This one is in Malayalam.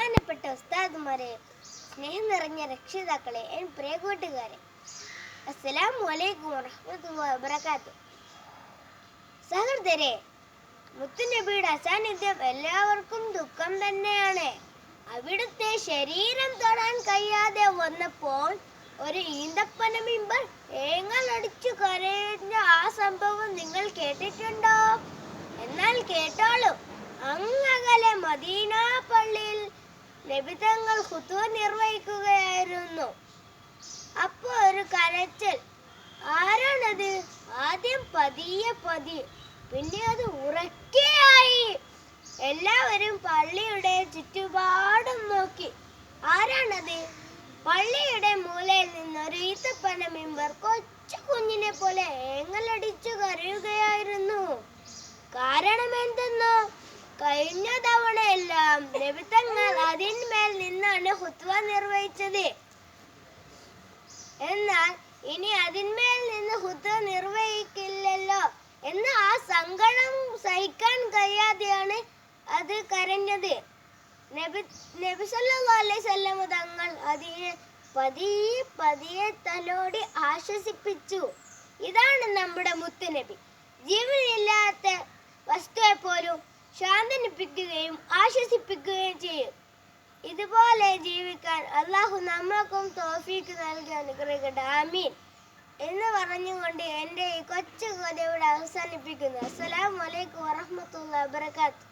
ബഹുമാനപ്പെട്ട ഉസ്താദുമാരെ, സ്നേഹം നിറഞ്ഞ രക്ഷിതാക്കളെ, എൻ പ്രിയ കൂട്ടുകാരെ, അസ്സലാമു അലൈക്കും വറഹ്മത്തുള്ളാഹി വബറകാതുഹു. സഹോദരരെ, മുത്തുനബിയുടെ അസാന്നിധ്യം എല്ലാവർക്കും ദുഃഖം തന്നെയാണ്. അവിടുത്തെ ശരീരം തൊടാൻ കഴിയാതെ വന്നപ്പോൾ ഒരു ഈന്തപ്പന മിമ്പർ ഏങ്ങലടിച്ചു കരഞ്ഞ ആ സംഭവം നിങ്ങൾ കേട്ടിട്ടുണ്ടോ? എന്നാൽ കേട്ടോളൂ. അങ്ങകലെ മദീന പള്ളിയിൽ നബി തങ്ങൾ ഖുതുബ നിർവഹിക്കുകയായിരുന്നു. അപ്പോൾ ഒരു കരച്ചിൽ. ആരാണത്? ആദ്യം പതിയെ, പിന്നെ അത് ഉറക്കെയായി. എല്ലാവരും പള്ളിയുടെ ചുറ്റുപാടും നോക്കി. ആരാണത്? പള്ളിയുടെ മൂലയിൽ നിന്നൊരു ഈത്തപ്പന മിമ്പർ കൊച്ചു കുഞ്ഞിനെ പോലെ ഏങ്ങലടിച്ചു കരയുകയായിരുന്നു. കാരണം എന്തെന്നോ? കഴിഞ്ഞ തവണയെല്ലാം നബി തങ്ങൾ അതിന്മേൽ നിന്നാണ് ഖുതുബ നിർവഹിച്ചത്. എന്നാൽ ഇനി അതിന്മേൽ നിന്ന് ഖുതുബ നിർവഹിക്കില്ലല്ലോ എന്ന ആ സങ്കടം സഹിക്കാൻ കഴിയാതെയാണ് അത് കരഞ്ഞത്. നബി സല്ലല്ലാഹു അലൈഹി വസല്ലം തങ്ങൾ അതിനെ പതിയെ തലോടി ആശ്വസിപ്പിച്ചു. ഇതാണ് നമ്മുടെ മുത്തുനബി. ജീവനില്ലാത്ത വസ്തുവെ പോലും ശാന്തനിപ്പിക്കുകയും ആശ്വസിപ്പിക്കുകയും ചെയ്യും. ഇതുപോലെ ജീവിക്കാൻ അള്ളാഹു നമ്മൾക്കും തൗഫീഖ് നൽകി അനുഗ്രഹിക്കട്ടെ. ആമീൻ എന്ന് പറഞ്ഞുകൊണ്ട് എൻ്റെ ഈ കൊച്ചു കഥ ഇവിടെ അവസാനിപ്പിക്കുന്നു. അസ്സലാമു അലൈക്കും വറഹ്മത്തുള്ളാഹി വബറകാതുഹു.